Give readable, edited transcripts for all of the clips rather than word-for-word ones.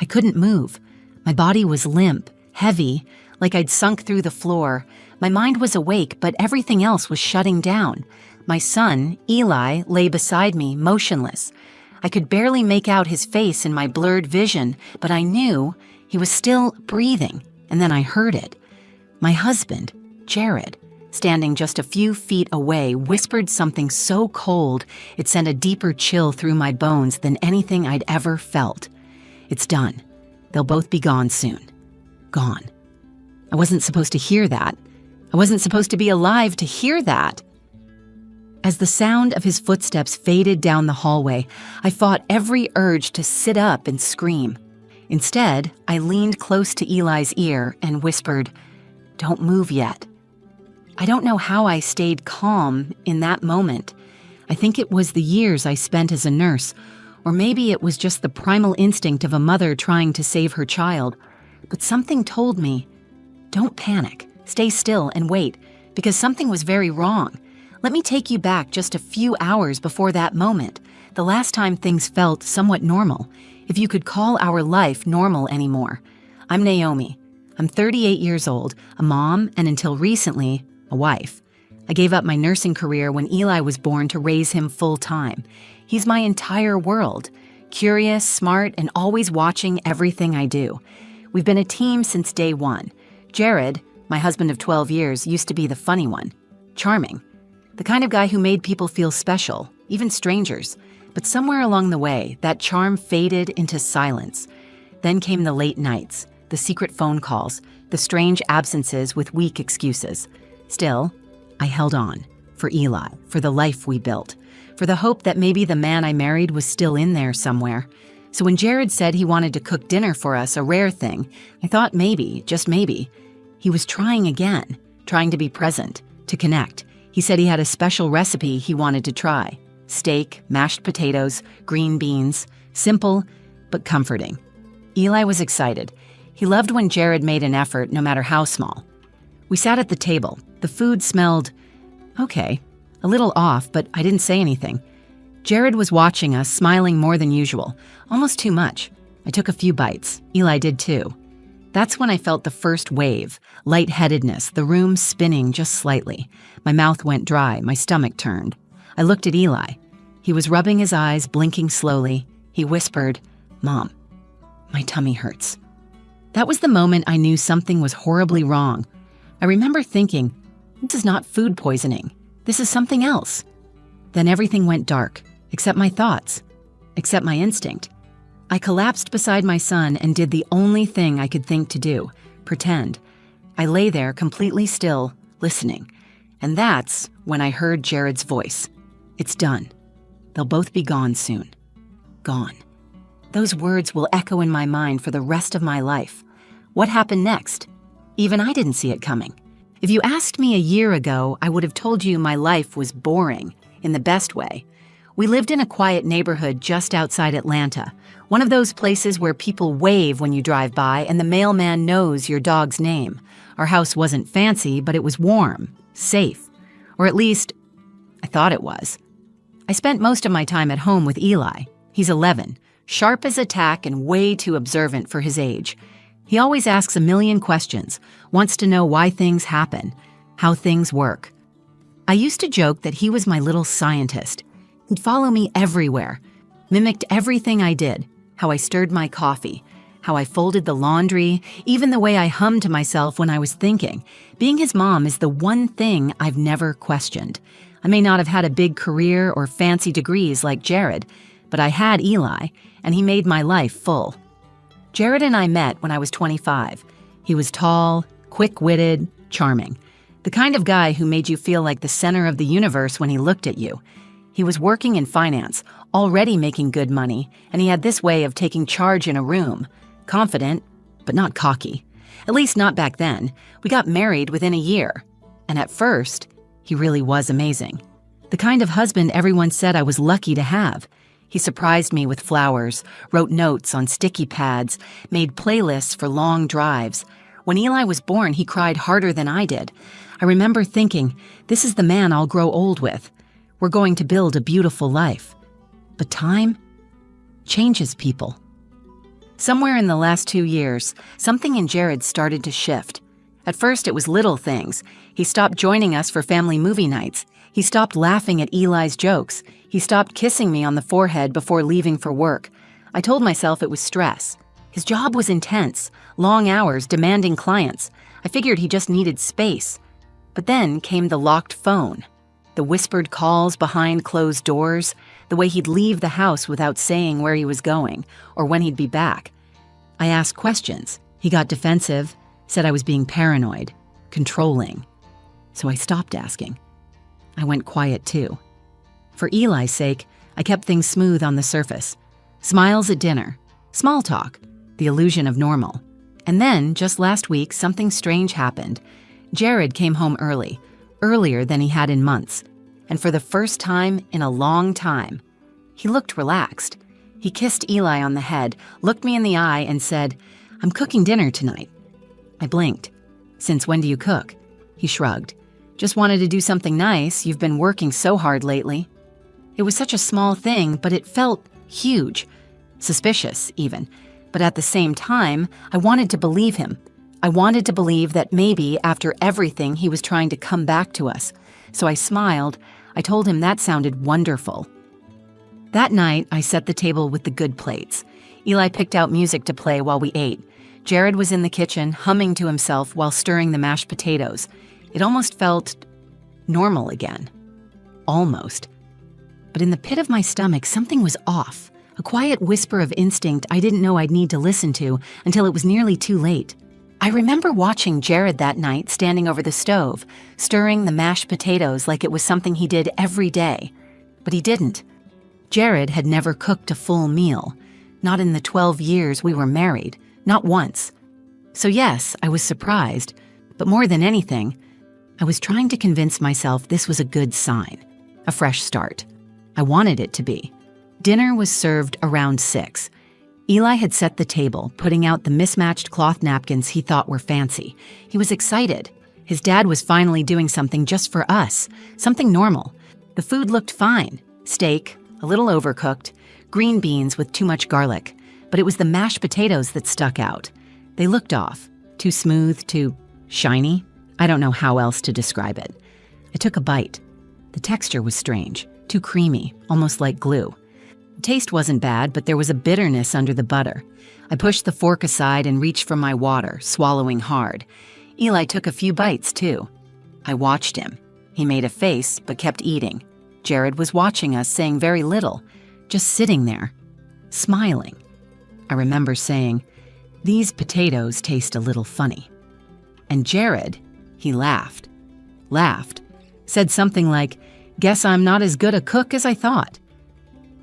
I couldn't move. My body was limp, heavy, like I'd sunk through the floor. My mind was awake, but everything else was shutting down. My son, Eli, lay beside me, motionless. I could barely make out his face in my blurred vision, but I knew he was still breathing, and then I heard it. My husband, Jared, standing just a few feet away, whispered something so cold it sent a deeper chill through my bones than anything I'd ever felt. It's done. They'll both be gone soon. Gone. I wasn't supposed to hear that. I wasn't supposed to be alive to hear that. As the sound of his footsteps faded down the hallway, I fought every urge to sit up and scream. Instead, I leaned close to Eli's ear and whispered, "Don't move yet." I don't know how I stayed calm in that moment. I think it was the years I spent as a nurse, or maybe it was just the primal instinct of a mother trying to save her child. But something told me, don't panic, stay still and wait, because something was very wrong. Let me take you back just a few hours before that moment, the last time things felt somewhat normal, if you could call our life normal anymore. I'm Naomi. I'm 38 years old, a mom, and until recently, a wife. I gave up my nursing career when Eli was born to raise him full-time. He's my entire world, curious, smart, and always watching everything I do. We've been a team since day one. Jared, my husband of 12 years, used to be the funny one, charming. The kind of guy who made people feel special, even strangers. But somewhere along the way, that charm faded into silence. Then came the late nights, the secret phone calls, the strange absences with weak excuses. Still, I held on. For Eli, for the life we built, for the hope that maybe the man I married was still in there somewhere. So when Jared said he wanted to cook dinner for us, a rare thing, I thought maybe, just maybe, he was trying again, trying to be present, to connect. He said he had a special recipe he wanted to try. Steak, mashed potatoes, green beans. Simple, but comforting. Eli was excited. He loved when Jared made an effort, no matter how small. We sat at the table. The food smelled, okay, a little off, but I didn't say anything. Jared was watching us, smiling more than usual, almost too much. I took a few bites. Eli did too. That's when I felt the first wave, lightheadedness, the room spinning just slightly. My mouth went dry, my stomach turned. I looked at Eli. He was rubbing his eyes, blinking slowly. He whispered, "Mom, my tummy hurts." That was the moment I knew something was horribly wrong. I remember thinking, this is not food poisoning. This is something else. Then everything went dark, except my thoughts, except my instinct. I collapsed beside my son and did the only thing I could think to do, pretend. I lay there completely still, listening. And that's when I heard Jared's voice. It's done. They'll both be gone soon. Gone. Those words will echo in my mind for the rest of my life. What happened next? Even I didn't see it coming. If you asked me a year ago, I would have told you my life was boring, in the best way. We lived in a quiet neighborhood just outside Atlanta, one of those places where people wave when you drive by and the mailman knows your dog's name. Our house wasn't fancy, but it was warm, safe. Or at least, I thought it was. I spent most of my time at home with Eli. He's 11, sharp as a tack and way too observant for his age. He always asks a million questions, wants to know why things happen, how things work. I used to joke that he was my little scientist. He'd follow me everywhere, mimicked everything I did, how I stirred my coffee, how I folded the laundry, even the way I hummed to myself when I was thinking. Being his mom is the one thing I've never questioned. I may not have had a big career or fancy degrees like Jared, but I had Eli, and he made my life full. Jared and I met when I was 25. He was tall, quick-witted, charming. The kind of guy who made you feel like the center of the universe when he looked at you. He was working in finance, already making good money, and he had this way of taking charge in a room. Confident, but not cocky. At least not back then. We got married within a year. And at first, he really was amazing. The kind of husband everyone said I was lucky to have. He surprised me with flowers, wrote notes on sticky pads, made playlists for long drives. When Eli was born, he cried harder than I did. I remember thinking, this is the man I'll grow old with. We're going to build a beautiful life. But time changes people. Somewhere in the last 2 years, something in Jared started to shift. At first, it was little things. He stopped joining us for family movie nights. He stopped laughing at Eli's jokes. He stopped kissing me on the forehead before leaving for work. I told myself it was stress. His job was intense, long hours, demanding clients. I figured he just needed space. But then came the locked phone, the whispered calls behind closed doors, the way he'd leave the house without saying where he was going or when he'd be back. I asked questions. He got defensive, said I was being paranoid, controlling. So I stopped asking. I went quiet too. For Eli's sake, I kept things smooth on the surface. Smiles at dinner, small talk, the illusion of normal. And then, just last week, something strange happened. Jared came home early, earlier than he had in months. And for the first time in a long time, he looked relaxed. He kissed Eli on the head, looked me in the eye, and said, "I'm cooking dinner tonight." I blinked. "Since when do you cook?" He shrugged. "Just wanted to do something nice. You've been working so hard lately." It was such a small thing, but it felt huge. Suspicious, even. But at the same time, I wanted to believe him. I wanted to believe that maybe, after everything, he was trying to come back to us. So I smiled. I told him that sounded wonderful. That night, I set the table with the good plates. Eli picked out music to play while we ate. Jared was in the kitchen, humming to himself while stirring the mashed potatoes. It almost felt normal again. Almost. But in the pit of my stomach, something was off. A quiet whisper of instinct I didn't know I'd need to listen to until it was nearly too late. I remember watching Jared that night standing over the stove, stirring the mashed potatoes like it was something he did every day. But he didn't. Jared had never cooked a full meal. Not in the 12 years we were married. Not once. So yes, I was surprised. But more than anything, I was trying to convince myself this was a good sign. A fresh start. I wanted it to be. Dinner was served around 6. Eli had set the table, putting out the mismatched cloth napkins he thought were fancy. He was excited. His dad was finally doing something just for us, something normal. The food looked fine. Steak, a little overcooked, green beans with too much garlic. But it was the mashed potatoes that stuck out. They looked off. Too smooth, too shiny. I don't know how else to describe it. I took a bite. The texture was strange, too creamy, almost like glue. The taste wasn't bad, but there was a bitterness under the butter. I pushed the fork aside and reached for my water, swallowing hard. Eli took a few bites, too. I watched him. He made a face, but kept eating. Jared was watching us, saying very little, just sitting there, smiling. I remember saying, "These potatoes taste a little funny." And Jared, he laughed, said something like, "Guess I'm not as good a cook as I thought."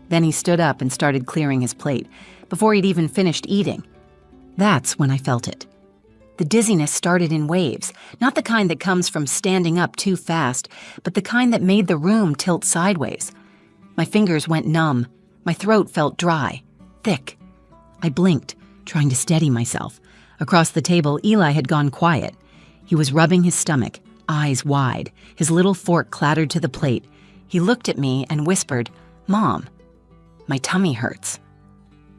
Then he stood up and started clearing his plate, before he'd even finished eating. That's when I felt it. The dizziness started in waves, not the kind that comes from standing up too fast, but the kind that made the room tilt sideways. My fingers went numb. My throat felt dry, thick. I blinked, trying to steady myself. Across the table, Eli had gone quiet. He was rubbing his stomach, eyes wide. His little fork clattered to the plate. He looked at me and whispered, "Mom, my tummy hurts."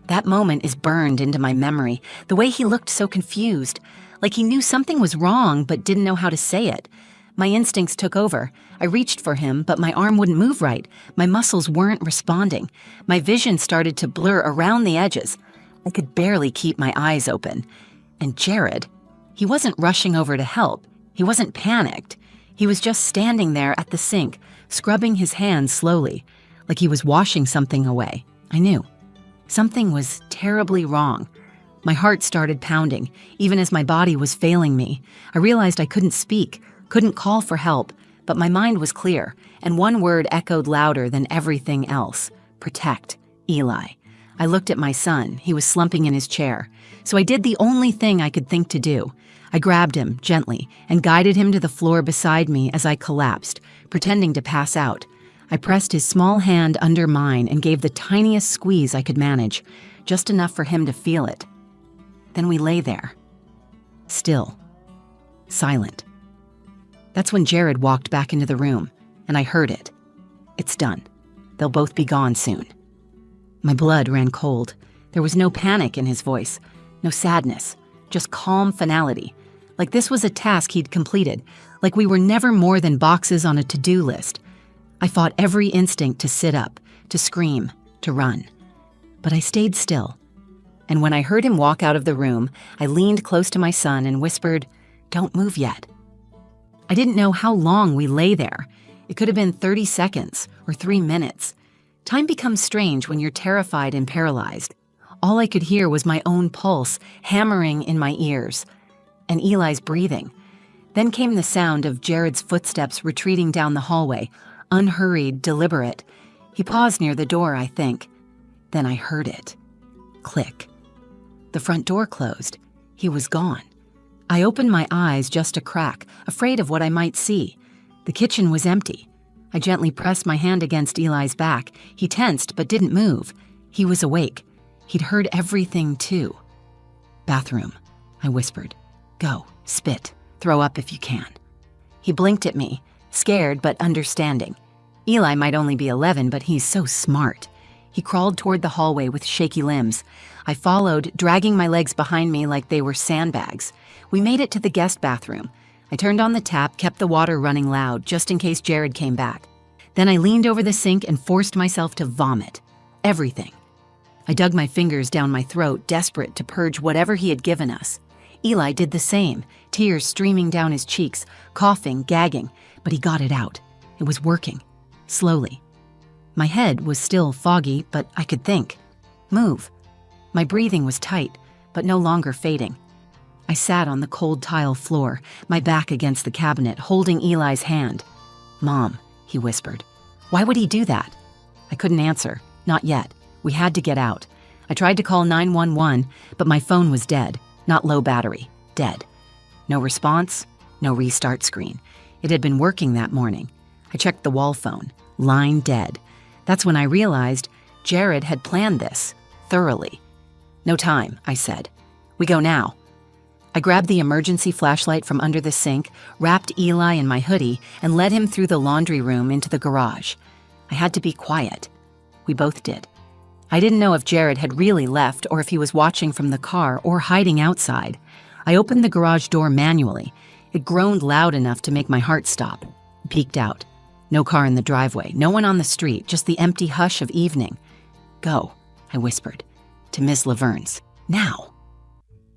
That moment is burned into my memory, the way he looked so confused, like he knew something was wrong but didn't know how to say it. My instincts took over. I reached for him, but my arm wouldn't move right. My muscles weren't responding. My vision started to blur around the edges. I could barely keep my eyes open. And Jared, he wasn't rushing over to help. He wasn't panicked. He was just standing there at the sink, scrubbing his hands slowly, like he was washing something away. I knew. Something was terribly wrong. My heart started pounding, even as my body was failing me. I realized I couldn't speak, couldn't call for help, but my mind was clear, and one word echoed louder than everything else. Protect Eli. I looked at my son. He was slumping in his chair. So I did the only thing I could think to do. I grabbed him gently and guided him to the floor beside me as I collapsed, pretending to pass out. I pressed his small hand under mine and gave the tiniest squeeze I could manage, just enough for him to feel it. Then we lay there, still, silent. That's when Jared walked back into the room, and I heard it. It's done. They'll both be gone soon. My blood ran cold. There was no panic in his voice, no sadness, just calm finality. Like this was a task he'd completed, like we were never more than boxes on a to-do list. I fought every instinct to sit up, to scream, to run. But I stayed still. And when I heard him walk out of the room, I leaned close to my son and whispered, "Don't move yet." I didn't know how long we lay there. It could have been 30 seconds or 3 minutes. Time becomes strange when you're terrified and paralyzed. All I could hear was my own pulse hammering in my ears, and Eli's breathing. Then came the sound of Jared's footsteps retreating down the hallway, unhurried, deliberate. He paused near the door, I think. Then I heard it. Click. The front door closed. He was gone. I opened my eyes just a crack, afraid of what I might see. The kitchen was empty. I gently pressed my hand against Eli's back. He tensed but didn't move. He was awake. He'd heard everything too. "Bathroom," I whispered. "Go, spit, throw up if you can." He blinked at me, scared but understanding. Eli might only be 11, but he's so smart. He crawled toward the hallway with shaky limbs. I followed, dragging my legs behind me like they were sandbags. We made it to the guest bathroom. I turned on the tap, kept the water running loud, just in case Jared came back. Then I leaned over the sink and forced myself to vomit. Everything. I dug my fingers down my throat, desperate to purge whatever he had given us. Eli did the same, tears streaming down his cheeks, coughing, gagging, but he got it out. It was working. Slowly. My head was still foggy, but I could think. Move. My breathing was tight, but no longer fading. I sat on the cold tile floor, my back against the cabinet, holding Eli's hand. "Mom," he whispered. "Why would he do that?" I couldn't answer. Not yet. We had to get out. I tried to call 911, but my phone was dead. Not low battery. Dead. No response, no restart screen. It had been working that morning. I checked the wall phone. Line dead. That's when I realized Jared had planned this, thoroughly. "No time," I said. "We go now." I grabbed the emergency flashlight from under the sink, wrapped Eli in my hoodie, and led him through the laundry room into the garage. I had to be quiet. We both did. I didn't know if Jared had really left or if he was watching from the car or hiding outside. I opened the garage door manually. It groaned loud enough to make my heart stop. I peeked out. No car in the driveway, no one on the street, just the empty hush of evening. "Go," I whispered, "to Ms. Laverne's. Now."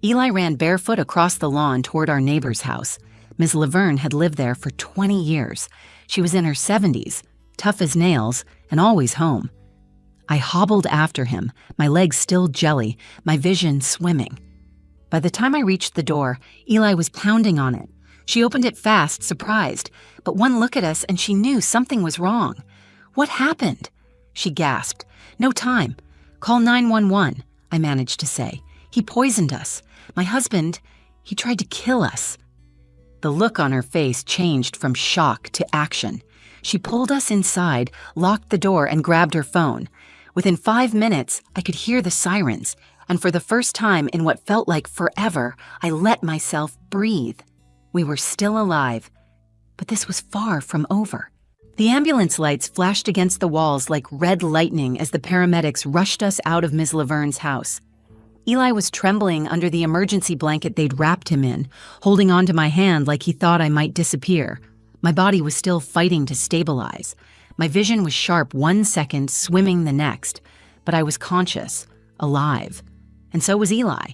Eli ran barefoot across the lawn toward our neighbor's house. Ms. Laverne had lived there for 20 years. She was in her 70s, tough as nails, and always home. I hobbled after him, my legs still jelly, my vision swimming. By the time I reached the door, Eli was pounding on it. She opened it fast, surprised, but one look at us and she knew something was wrong. "What happened?" she gasped. "No time. Call 911, I managed to say. "He poisoned us. My husband, he tried to kill us." The look on her face changed from shock to action. She pulled us inside, locked the door, and grabbed her phone. Within 5 minutes, I could hear the sirens, and for the first time in what felt like forever, I let myself breathe. We were still alive, but this was far from over. The ambulance lights flashed against the walls like red lightning as the paramedics rushed us out of Ms. Laverne's house. Eli was trembling under the emergency blanket they'd wrapped him in, holding onto my hand like he thought I might disappear. My body was still fighting to stabilize. My vision was sharp 1 second, swimming the next. But I was conscious, alive. And so was Eli.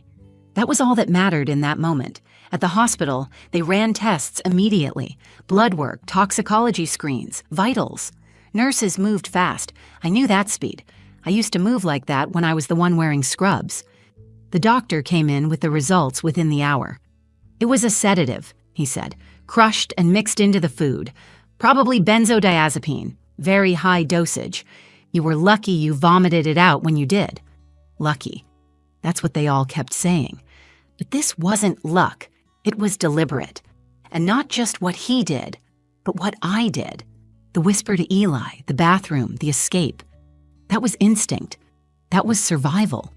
That was all that mattered in that moment. At the hospital, they ran tests immediately. Blood work, toxicology screens, vitals. Nurses moved fast. I knew that speed. I used to move like that when I was the one wearing scrubs. The doctor came in with the results within the hour. "It was a sedative," he said, "crushed and mixed into the food. Probably benzodiazepine, very high dosage. You were lucky you vomited it out when you did." Lucky. That's what they all kept saying. But this wasn't luck. It was deliberate. And not just what he did, but what I did. The whisper to Eli, the bathroom, the escape. That was instinct. That was survival.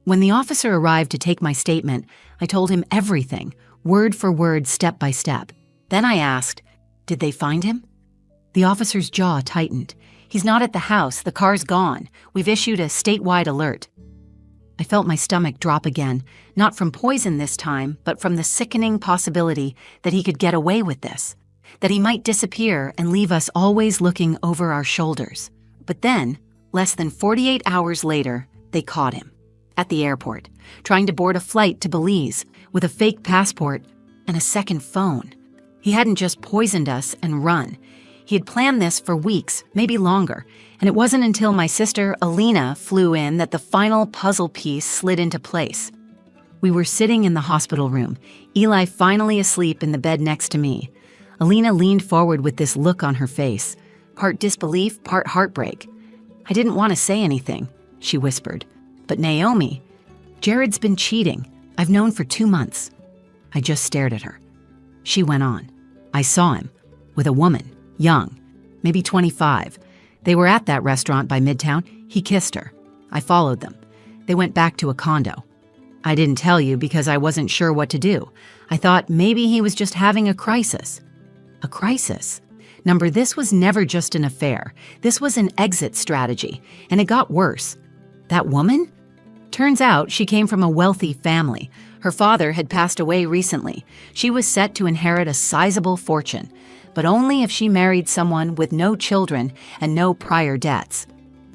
When the officer arrived to take my statement, I told him everything, word for word, step by step. Then I asked, "Did they find him?" The officer's jaw tightened. "He's not at the house. The car's gone. We've issued a statewide alert." I felt my stomach drop again, not from poison this time, but from the sickening possibility that he could get away with this, that he might disappear and leave us always looking over our shoulders. But then, less than 48 hours later, they caught him at the airport, trying to board a flight to Belize with a fake passport and a second phone. He hadn't just poisoned us and run. He had planned this for weeks, maybe longer, and it wasn't until my sister Alina flew in that the final puzzle piece slid into place. We were sitting in the hospital room, Eli finally asleep in the bed next to me. Alina leaned forward with this look on her face, part disbelief, part heartbreak. "I didn't want to say anything," she whispered. "But Naomi, Jared's been cheating. I've known for 2 months." I just stared at her. She went on. "I saw him with a woman, young, maybe 25. They were at that restaurant by Midtown. He kissed her. I followed them. They went back to a condo. I didn't tell you because I wasn't sure what to do. I thought maybe he was just having a crisis." A crisis? Number, this was never just an affair. This was an exit strategy, and it got worse. That woman? Turns out she came from a wealthy family. Her father had passed away recently. She was set to inherit a sizable fortune, but only if she married someone with no children and no prior debts.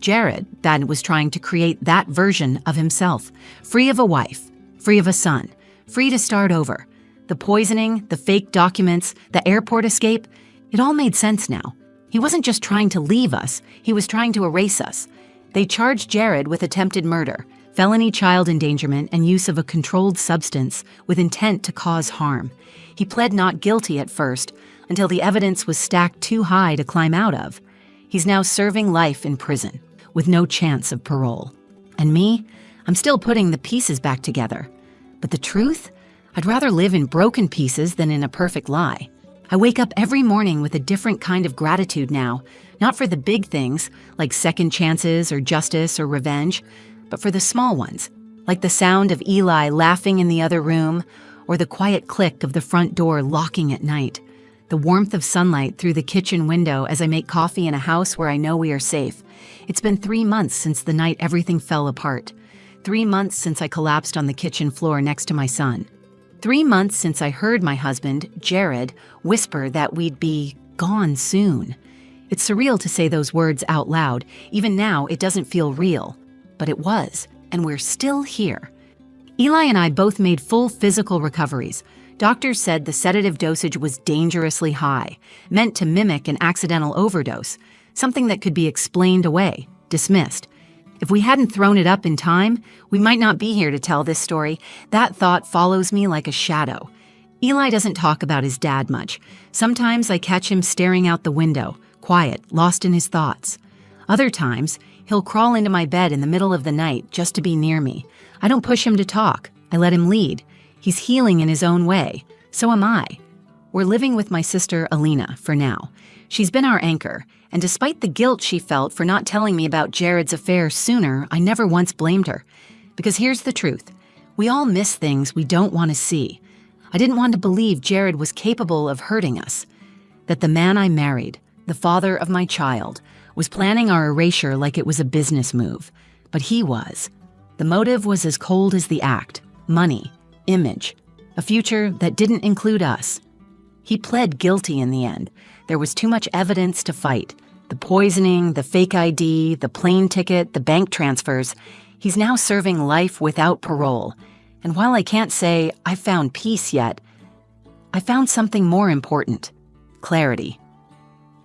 Jared, then, was trying to create that version of himself, free of a wife, free of a son, free to start over. The poisoning, the fake documents, the airport escape, it all made sense now. He wasn't just trying to leave us, he was trying to erase us. They charged Jared with attempted murder, felony child endangerment, and use of a controlled substance with intent to cause harm. He pled not guilty at first, until the evidence was stacked too high to climb out of. He's now serving life in prison, with no chance of parole. And me? I'm still putting the pieces back together. But the truth? I'd rather live in broken pieces than in a perfect lie. I wake up every morning with a different kind of gratitude now, not for the big things, like second chances or justice or revenge, but for the small ones, like the sound of Eli laughing in the other room, or the quiet click of the front door locking at night, the warmth of sunlight through the kitchen window as I make coffee in a house where I know we are safe. It's been 3 months since the night everything fell apart. 3 months since I collapsed on the kitchen floor next to my son. 3 months since I heard my husband, Jared, whisper that we'd be gone soon. It's surreal to say those words out loud. Even now, it doesn't feel real. But it was, and we're still here. Eli and I both made full physical recoveries. Doctors said the sedative dosage was dangerously high, meant to mimic an accidental overdose, something that could be explained away, dismissed. If we hadn't thrown it up in time, we might not be here to tell this story. That thought follows me like a shadow. Eli doesn't talk about his dad much. Sometimes I catch him staring out the window, quiet, lost in his thoughts. Other times, he'll crawl into my bed in the middle of the night just to be near me. I don't push him to talk. I let him lead. He's healing in his own way. So am I. We're living with my sister Alina for now. She's been our anchor, and despite the guilt she felt for not telling me about Jared's affair sooner, I never once blamed her. Because here's the truth. We all miss things we don't want to see. I didn't want to believe Jared was capable of hurting us. That the man I married, the father of my child, was planning our erasure like it was a business move. But he was. The motive was as cold as the act. Money, image, a future that didn't include us. He pled guilty in the end. There was too much evidence to fight. The poisoning, the fake ID, the plane ticket, the bank transfers. He's now serving life without parole. And while I can't say I found peace yet, I found something more important: clarity.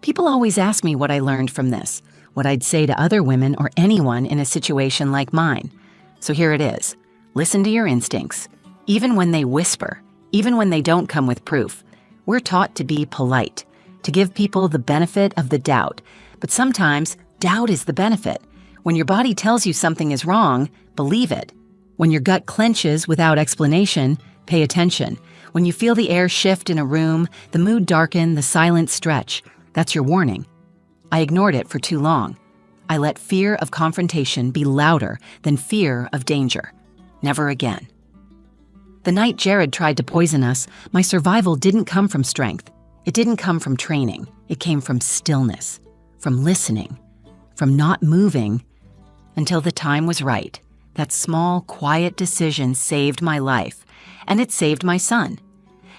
People always ask me what I learned from this, what I'd say to other women or anyone in a situation like mine. So here it is. Listen to your instincts. Even when they whisper, even when they don't come with proof. We're taught to be polite, to give people the benefit of the doubt. But sometimes, doubt is the benefit. When your body tells you something is wrong, believe it. When your gut clenches without explanation, pay attention. When you feel the air shift in a room, the mood darken, the silence stretch, that's your warning. I ignored it for too long. I let fear of confrontation be louder than fear of danger. Never again. The night Jared tried to poison us, my survival didn't come from strength. It didn't come from training. It came from stillness, from listening, from not moving until the time was right, That small, quiet decision saved my life, and it saved my son.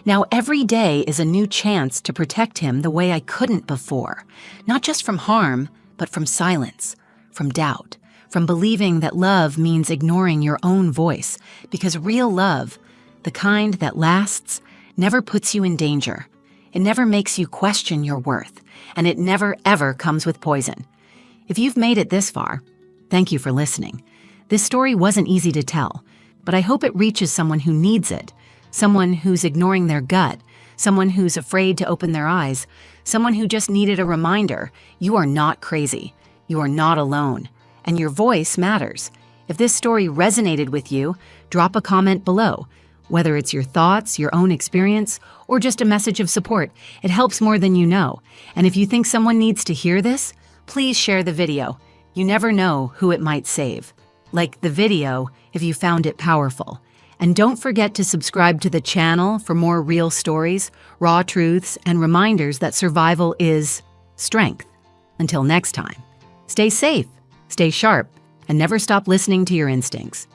Now every day is a new chance to protect him the way I couldn't before, not just from harm, but from silence, from doubt, from believing that love means ignoring your own voice, because real love, the kind that lasts, never puts you in danger. It never makes you question your worth, and it never ever comes with poison. If you've made it this far, thank you for listening. This story wasn't easy to tell, but I hope it reaches someone who needs it, someone who's ignoring their gut, someone who's afraid to open their eyes, someone who just needed a reminder, you are not crazy, you are not alone, and your voice matters. If this story resonated with you, drop a comment below. Whether it's your thoughts, your own experience, or just a message of support, it helps more than you know. And if you think someone needs to hear this, please share the video. You never know who it might save. Like the video if you found it powerful. And don't forget to subscribe to the channel for more real stories, raw truths, and reminders that survival is strength. Until next time, stay safe, stay sharp, and never stop listening to your instincts.